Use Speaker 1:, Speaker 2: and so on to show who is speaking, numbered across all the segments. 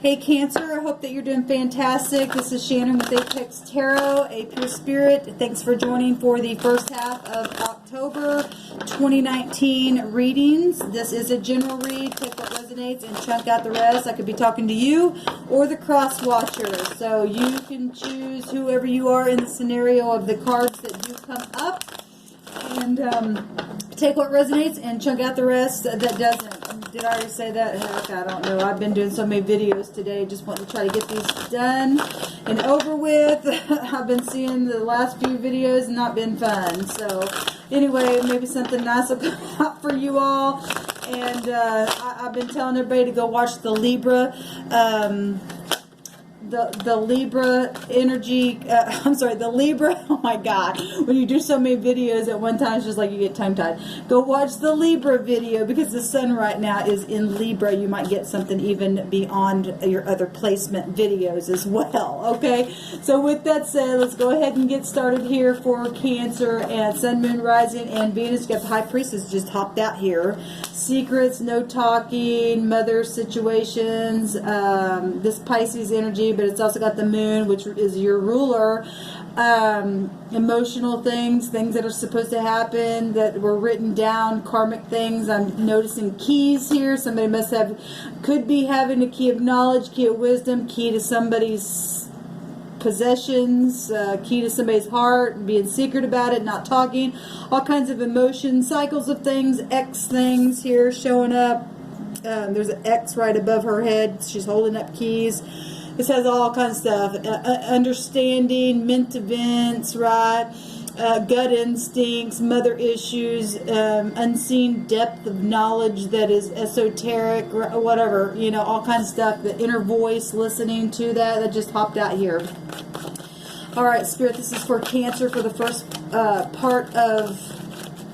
Speaker 1: Hey Cancer, I hope that you're doing fantastic. This is Shannon with Apex Tarot, a pure spirit. Thanks for joining for the first half of October 2019 readings. This is a general read. Take what resonates and chunk out the rest. I could be talking to you or the cross watcher. So you can choose whoever you are in the scenario of the cards that do come up. And take what resonates and chunk out the rest that doesn't. Did I already say that? Heck, I don't know. I've been doing so many videos today. Just want to try to get these done and over with. I've been seeing the last few videos and not been fun. So anyway, maybe something nice will come out for you all. And I've been telling everybody to go watch the Libra. The Libra energy, I'm sorry, the Libra, oh my God, when you do so many videos at one time, it's just like you get tongue-tied. Go watch the Libra video, because the sun right now is in Libra. You might get something even beyond your other placement videos as well, okay? So with that said, let's go ahead and get started here for Cancer and Sun, Moon, Rising, and Venus. You got the High Priestess just hopped out here. Secrets, no talking, mother situations, this Pisces energy, but it's also got the moon, which is your ruler. Emotional things that are supposed to happen that were written down, karmic things. I'm noticing keys here. Somebody could be having a key of knowledge, key of wisdom, key to somebody's possessions, key to somebody's heart, being secret about it, not talking, all kinds of emotions, cycles of things, X things here showing up. There's an X right above her head. She's holding up keys. This has all kinds of stuff. Understanding, mint events, right? Gut instincts, mother issues, unseen depth of knowledge that is esoteric, whatever, you know, all kinds of stuff. The inner voice, listening to that just hopped out here. All right, Spirit, this is for Cancer for the first part of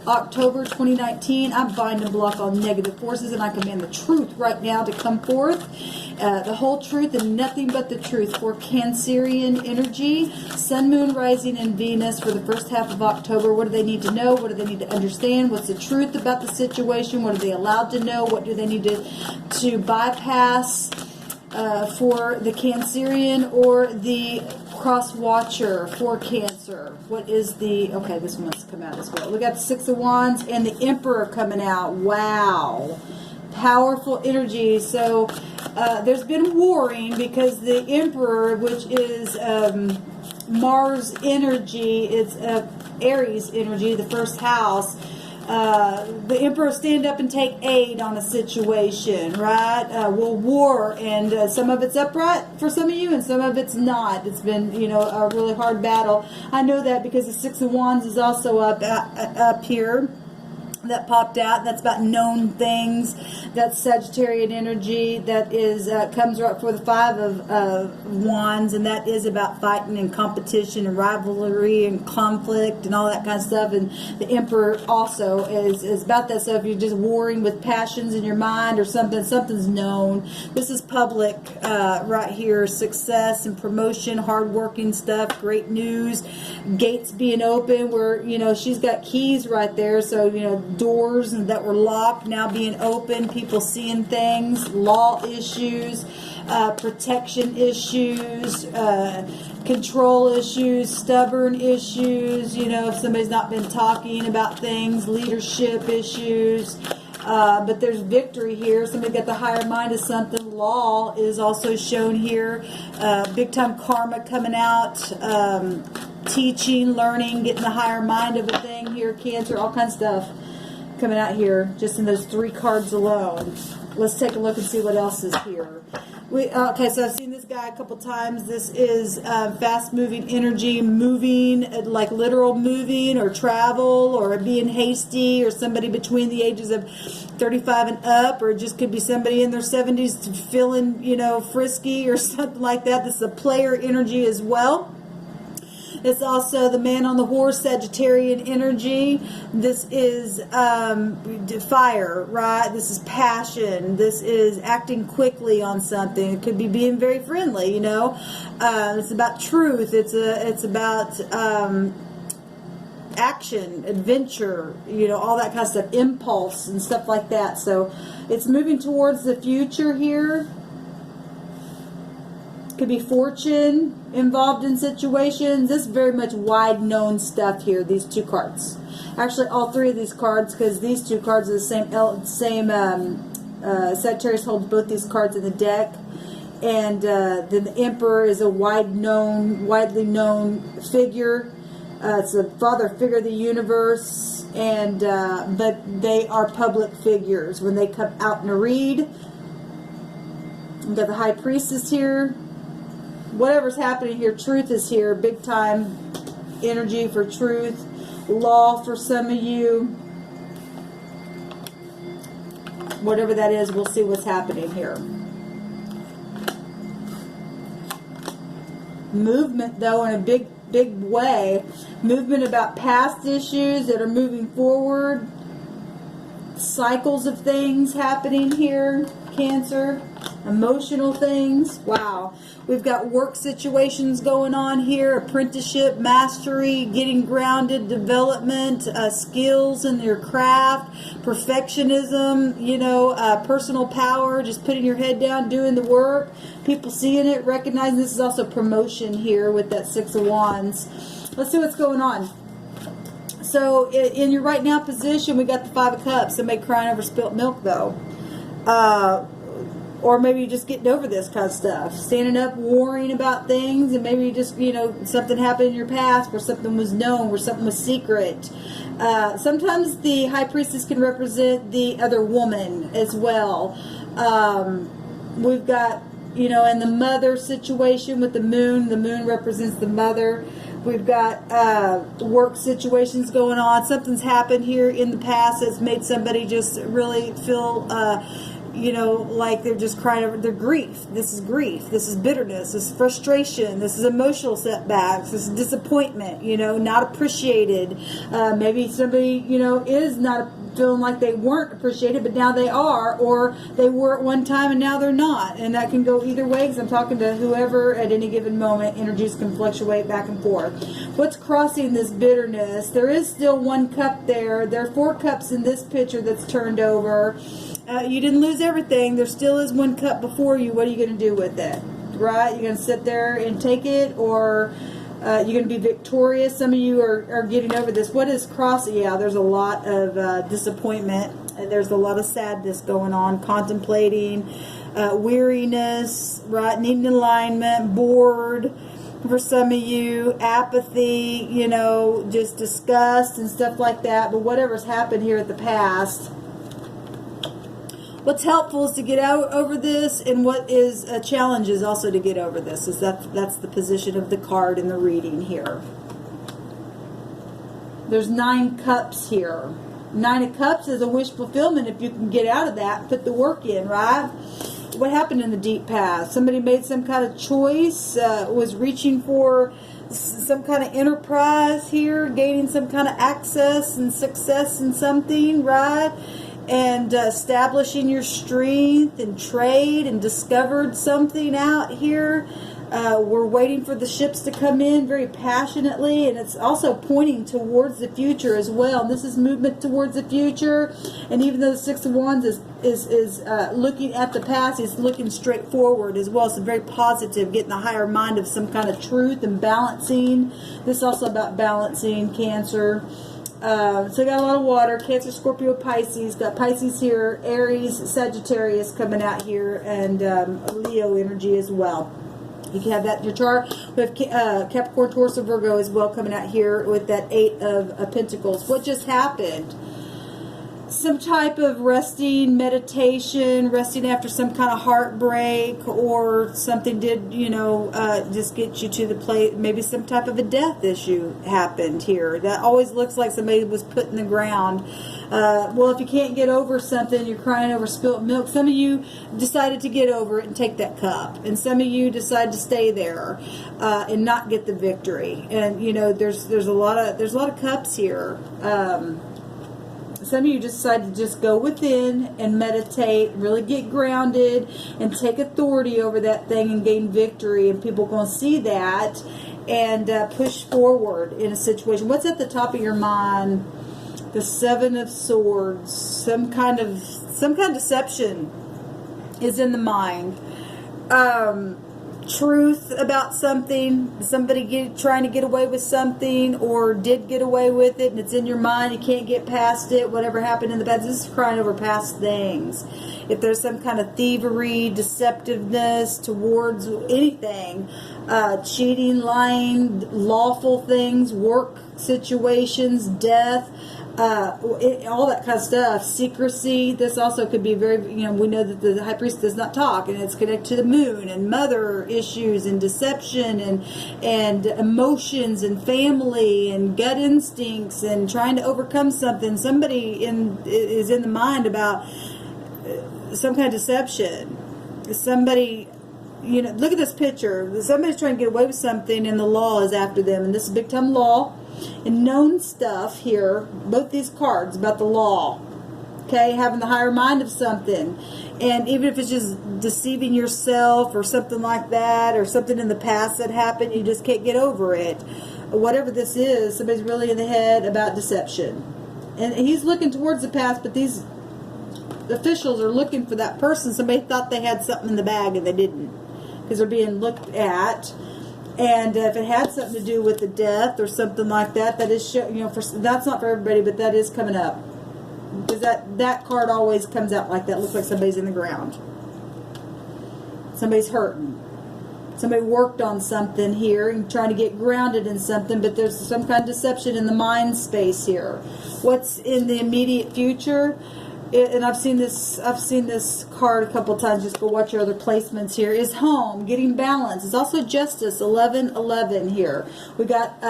Speaker 1: October 2019. I bind and block all negative forces, and I command the truth right now to come forth. The whole truth and nothing but the truth for Cancerian energy. Sun, Moon, Rising, and Venus for the first half of October. What do they need to know? What do they need to understand? What's the truth about the situation? What are they allowed to know? What do they need to bypass for the Cancerian or the cross watcher for Cancer? What is the... Okay, this one must come out as well. We got the Six of Wands and the Emperor coming out. Wow. Powerful energy. So there's been warring because the Emperor, which is Mars energy, it's Aries energy, the first house. The Emperor stand up and take aid on a situation, right? Will war, and some of it's upright for some of you, and some of it's not. It's been, you know, a really hard battle. I know that because the Six of Wands is also up here. That popped out. That's about known things. That's Sagittarian energy. That is comes right for the Five of Wands, and that is about fighting and competition and rivalry and conflict and all that kind of stuff. And the Emperor also is about that. So if you're just warring with passions in your mind or something's known. This is public right here. Success and promotion, hardworking stuff, great news, gates being open. Where, you know, she's got keys right there. So, you know, doors that were locked now being open, people seeing things, law issues, protection issues, control issues, stubborn issues, you know, if somebody's not been talking about things, leadership issues, but there's victory here. Somebody got the higher mind of something. Law is also shown here. Big time karma coming out. Teaching, learning, getting the higher mind of a thing here. Cancer, all kinds of stuff coming out here just in those three cards alone. Let's take a look and see what else is here. Okay, so I've seen this guy a couple times. This is fast-moving energy, moving, like literal moving or travel or being hasty, or somebody between the ages of 35 and up, or it just could be somebody in their 70s feeling, you know, frisky or something like that. This is a player energy as well. It's also the man on the horse, Sagittarian energy. This is fire, right? This is passion. This is acting quickly on something. It could be being very friendly, you know. It's about truth. It's about action, adventure, you know, all that kind of stuff, impulse and stuff like that. So it's moving towards the future here. Could be fortune involved in situations. This is very much wide known stuff here, these two cards. Actually, all three of these cards, because these two cards are the same. Sagittarius holds both these cards in the deck. And then the Emperor is a widely known figure. It's a father figure of the universe. And but they are public figures when they come out in a read. We've got the High Priestess here. Whatever's happening here, truth is here. Big time energy for truth. Law for some of you. Whatever that is, we'll see what's happening here. Movement, though, in a big way. Movement about past issues that are moving forward. Cycles of things happening here, Cancer. Emotional things. Wow. We've got work situations going on here. Apprenticeship, mastery, getting grounded, development, skills in your craft, perfectionism, personal power, just putting your head down, doing the work. People seeing it, recognizing this is also promotion here with that Six of Wands. Let's see what's going on. So in your right now position, we got the Five of Cups. Somebody crying over spilt milk, though. Or maybe you're just getting over this kind of stuff. Standing up, worrying about things, and maybe you just, something happened in your past where something was known, where something was secret. Sometimes the High Priestess can represent the other woman as well. We've got, in the mother situation with the moon represents the mother. We've got work situations going on. Something's happened here in the past that's made somebody just really feel like they're just crying over their grief. This is grief. This is bitterness. This is frustration. This is emotional setbacks. This is disappointment, not appreciated. Maybe somebody, is not feeling like they weren't appreciated, but now they are, or they were at one time and now they're not. And that can go either way, because I'm talking to whoever at any given moment. Energies can fluctuate back and forth. What's crossing this bitterness? There is still one cup there. There are 4 cups in this picture that's turned over. You didn't lose everything. There still is one cup before you. What are you going to do with it? Right? You're going to sit there and take it, or you're going to be victorious. Some of you are getting over this. What is crossing? Yeah, there's a lot of disappointment. There's a lot of sadness going on. Contemplating, weariness, right? Needing alignment, bored. For some of you, apathy, just disgust and stuff like that. But whatever's happened here at the past. What's helpful is to get out over this, and what is a challenge is also to get over this. Is that's the position of the card in the reading here. There's 9 cups here. 9 of Cups is a wish fulfillment if you can get out of that and put the work in, right? What happened in the deep past? Somebody made some kind of choice, was reaching for some kind of enterprise here, gaining some kind of access and success in something, right? And establishing your strength and trade, and discovered something out here. We're waiting for the ships to come in very passionately, and it's also pointing towards the future as well. This is movement towards the future, and even though the Six of Wands is looking at the past, it's looking straight forward as well. So very positive, getting the higher mind of some kind of truth and balancing. This is also about balancing, Cancer. So we got a lot of water. Cancer, Scorpio, Pisces. Got Pisces here, Aries, Sagittarius coming out here, and Leo energy as well. You can have that in your chart. We have Capricorn, Taurus, and Virgo as well coming out here with that 8 of Pentacles. What just happened? Some type of resting, meditation, resting after some kind of heartbreak, or something did, just get you to the place. Maybe some type of a death issue happened here. That always looks like somebody was put in the ground. Well, if you can't get over something, you're crying over spilt milk. Some of you decided to get over it and take that cup, and some of you decide to stay there and not get the victory. And there's a lot of cups here. Some of you just decide to just go within and meditate, really get grounded, and take authority over that thing and gain victory. And people are going to see that and push forward in a situation. What's at the top of your mind? The 7 of Swords. Some kind of deception is in the mind. truth about something, somebody trying to get away with something, or did get away with it, and it's in your mind, you can't get past it, whatever happened in the past. This is crying over past things. If there's some kind of thievery, deceptiveness towards anything, cheating, lying, lawful things, work situations, death, all that kind of stuff, secrecy. This also could be very, we know that the high priest does not talk, and it's connected to the moon and mother issues and deception and emotions and family and gut instincts and trying to overcome something. Somebody is in the mind about some kind of deception. Somebody, look at this picture. Somebody's trying to get away with something, and the law is after them, and this is big time law. And known stuff here, both these cards about the law, okay, having the higher mind of something, and even if it's just deceiving yourself or something like that, or something in the past that happened, you just can't get over it. Whatever this is, somebody's really in the head about deception, and he's looking towards the past, but these officials are looking for that person. Somebody thought they had something in the bag and they didn't, because they're being looked at. And if it had something to do with the death or something like that, that is, that's not for everybody, but that is coming up. Because that card always comes out like that. Looks like somebody's in the ground. Somebody's hurting. Somebody worked on something here and trying to get grounded in something, but there's some kind of deception in the mind space here. What's in the immediate future? And I've seen this card a couple of times. Just go watch your other placements here. Is home, getting balance. It's also justice, 11-11 here. We got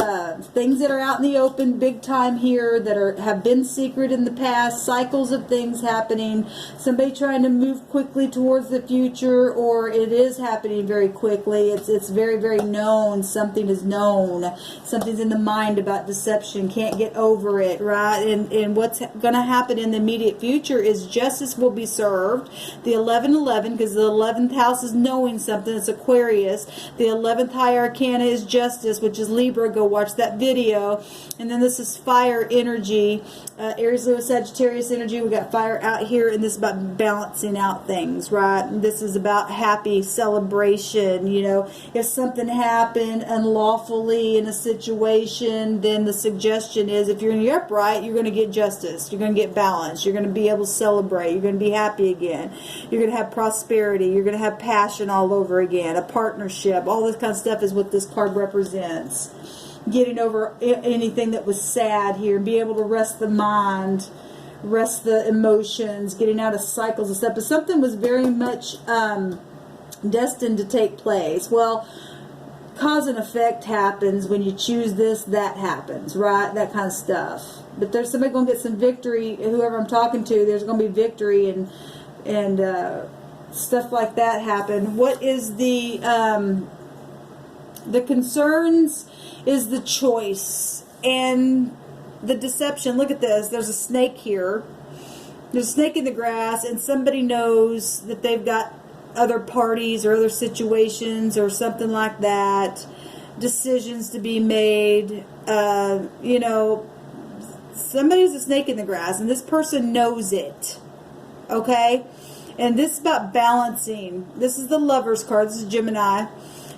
Speaker 1: things that are out in the open big time here that have been secret in the past, cycles of things happening, somebody trying to move quickly towards the future, or it is happening very quickly. It's very, very known. Something is known. Something's in the mind about deception. Can't get over it, right? And what's going to happen in the immediate future is justice will be served. The 11-11, because the 11th house is knowing something. It's Aquarius. The 11th high arcana is justice, which is Libra. Go watch that video. And then this is fire energy, Aries, Leo, Sagittarius energy. We got fire out here, and this is about balancing out things, right? And this is about happy celebration. If something happened unlawfully in a situation, then the suggestion is, if you're in the upright, you're going to get justice. You're going to get balance. You're going to be able to celebrate. You're going to be happy again. You're going to have prosperity. You're going to have passion all over again. A partnership. All this kind of stuff is what this card represents. Getting over anything that was sad here. Be able to rest the mind. Rest the emotions. Getting out of cycles and stuff. But something was very much destined to take place. Well, cause and effect happens. When you choose this, that happens. Right? That kind of stuff. But there's somebody going to get some victory. Whoever I'm talking to, there's going to be victory and stuff like that happen. What is the concerns is the choice and the deception. Look at this. There's a snake here. There's a snake in the grass, and somebody knows that they've got other parties or other situations or something like that. Decisions to be made. Somebody's a snake in the grass, and this person knows it. Okay? And this is about balancing. This is the Lover's card. This is Gemini.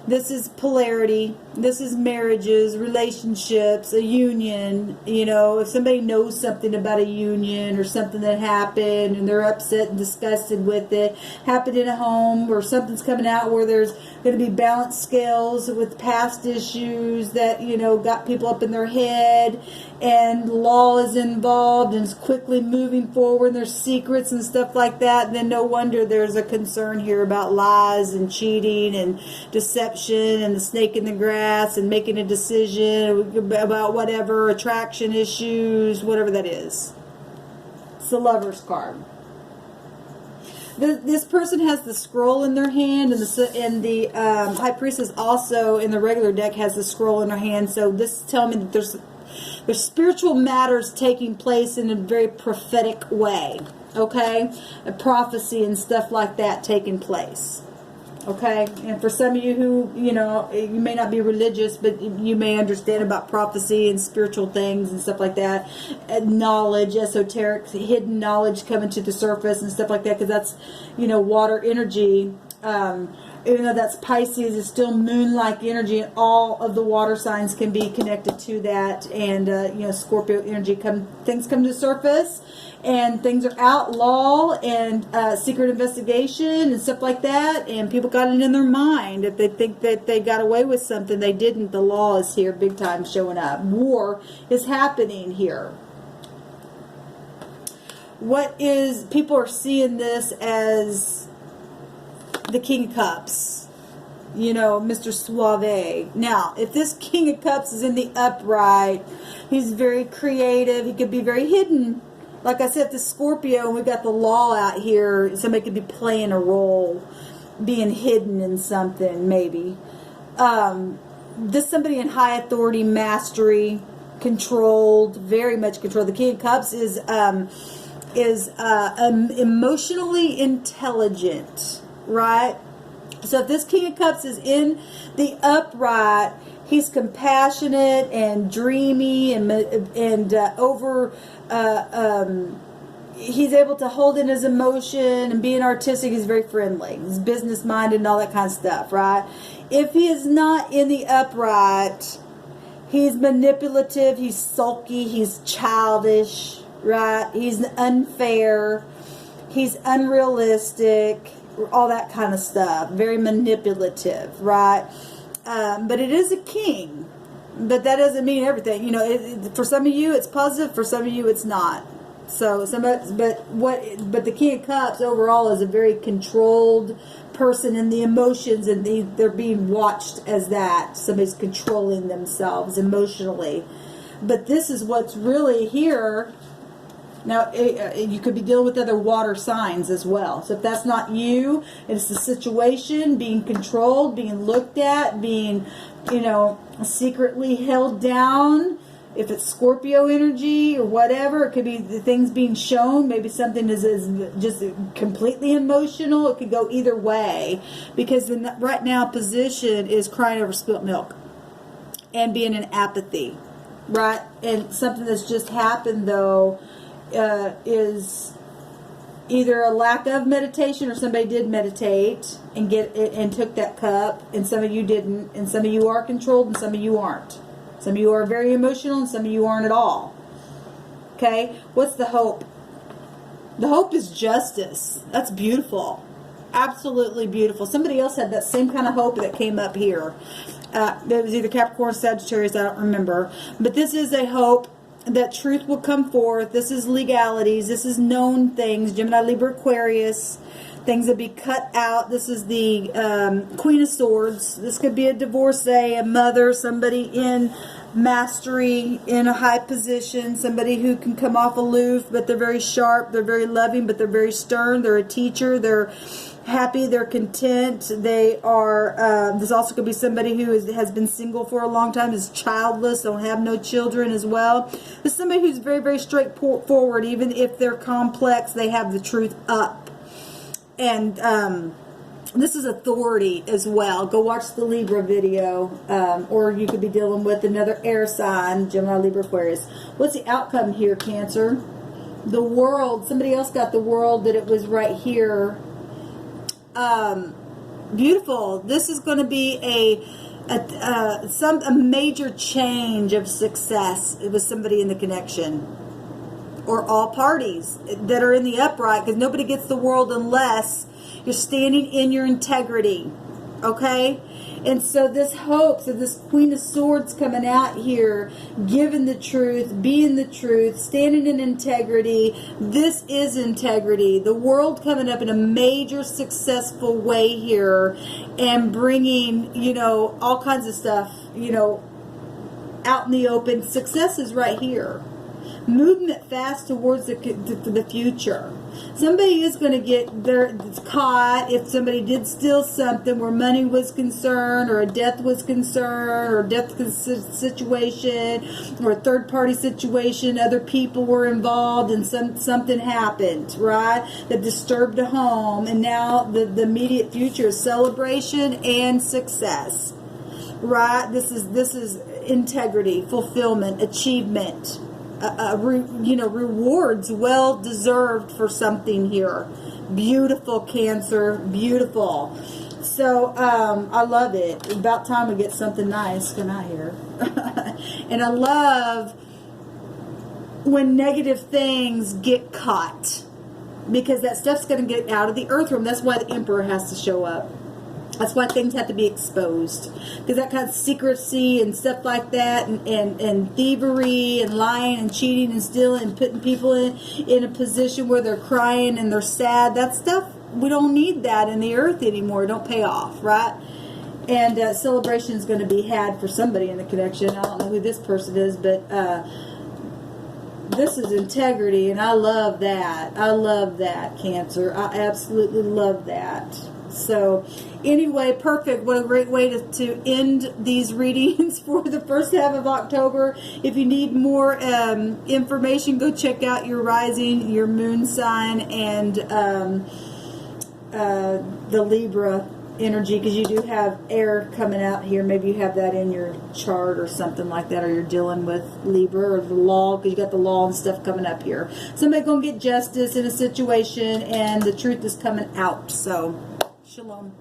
Speaker 1: This is polarity. This is marriages, relationships, a union. If somebody knows something about a union or something that happened and they're upset and disgusted with it, happened in a home, or something's coming out where there's going to be balanced scales with past issues that, got people up in their head, and law is involved and is quickly moving forward. There's secrets and stuff like that. And then no wonder there's a concern here about lies and cheating and deception and the snake in the grass and making a decision about whatever, attraction issues, whatever that is. It's the Lover's card. This person has the scroll in their hand, and the High Priestess also in the regular deck has the scroll in her hand. So this is telling me that there's spiritual matters taking place in a very prophetic way. Okay? A prophecy and stuff like that taking place. Okay? And for some of you who, you may not be religious, but you may understand about prophecy and spiritual things and stuff like that. And knowledge, esoteric, hidden knowledge coming to the surface and stuff like that, because that's, water energy. Even though that's Pisces, it's still moon-like energy, and all of the water signs can be connected to that. And you know, Scorpio energy, things come to surface, and things are outlaw, and secret investigation and stuff like that. And people got it in their mind if they think that they got away with something, they didn't. The law is here, big time, showing up. War is happening here. People are seeing this as the King of Cups, you know, Mr. Suave. Now, if this King of Cups is in the upright, he's very creative. He could be very hidden. Like I said, the Scorpio, and we've got the law out here, somebody could be playing a role, being hidden in something, maybe. This somebody in high authority, mastery, controlled, very much controlled. The King of Cups is emotionally intelligent. Right? So if this King of Cups is in the upright, he's compassionate and dreamy and he's able to hold in his emotion and being artistic. He's very friendly. He's business minded and all that kind of stuff, right? If he is not in the upright, he's manipulative, he's sulky, he's childish, right? He's unfair, he's unrealistic, all that kind of stuff. Very manipulative, right? But it is a king. But that doesn't mean everything. You know, for some of you it's positive, for some of you it's not. So but the King of Cups overall is a very controlled person in the emotions, and they're being watched as that. Somebody's controlling themselves emotionally. But this is what's really here. Now, you could be dealing with other water signs as well. So if that's not you, it's the situation, being controlled, being looked at, being, you know, secretly held down. If it's Scorpio energy or whatever, it could be the things being shown. Maybe something is just completely emotional. It could go either way. Because the right now position is crying over spilt milk and being in apathy. Right? And something that's just happened, though, is either a lack of meditation, or somebody did meditate and get it and took that cup, and some of you didn't, and some of you are controlled and some of you aren't. Some of you are very emotional and some of you aren't at all. Okay, what's the hope? The hope is justice. That's beautiful, absolutely beautiful. Somebody else had that same kind of hope that came up here. It was either Capricorn, Sagittarius, I don't remember, but this is a hope that truth will come forth. This is legalities. This is known things. Gemini, Libra, Aquarius. Things that be cut out. This is the Queen of Swords. This could be a divorcee, a mother, somebody in mastery, in a high position, somebody who can come off aloof, but they're very sharp, they're very loving, but they're very stern. They're a teacher. They're happy, they're content, they are, this also could be somebody who has been single for a long time, is childless, don't have no children as well. This is somebody who's very, very straightforward. Even if they're complex, they have the truth up. And this is authority as well. Go watch the Libra video, or you could be dealing with another air sign, Gemini, Libra, Aquarius. What's the outcome here, Cancer? The World. Somebody else got the World, that it was right here. Beautiful. This is going to be a major change of success with somebody in the connection, or all parties that are in the upright, because nobody gets the World unless you're standing in your integrity. Okay? And so this hope, so this Queen of Swords coming out here, giving the truth, being the truth, standing in integrity. This is integrity. The World coming up in a major successful way here, and bringing, you know, all kinds of stuff, you know, out in the open. Success is right here. Movement fast towards the future. Somebody is going to get caught if somebody did steal something where money was concerned, or a death was concerned, or a death situation, or a third party situation. Other people were involved and something happened, right, that disturbed a home. And now the immediate future is celebration and success, right? This is integrity, fulfillment, achievement. You know, rewards well deserved for something here. Beautiful, Cancer, beautiful. So I love it. About time we get something nice. Can I hear? And I love when negative things get caught, because that stuff's going to get out of the earth realm. That's why the Emperor has to show up. That's why things have to be exposed, because that kind of secrecy and stuff like that, and thievery and lying and cheating and stealing and putting people in a position where they're crying and they're sad, that stuff, we don't need that in the earth anymore. Don't pay off, right? And celebration is going to be had for somebody in the connection. I don't know who this person is, but this is integrity, and I love that. I love that, Cancer. I absolutely love that. So anyway, perfect. What a great way to end these readings for the first half of October. If you need more information, go check out your rising, your moon sign, and the Libra energy, because you do have air coming out here. Maybe you have that in your chart or something like that, or you're dealing with Libra or the law, because you got the law and stuff coming up here. Somebody's going to get justice in a situation, and the truth is coming out. So, shalom.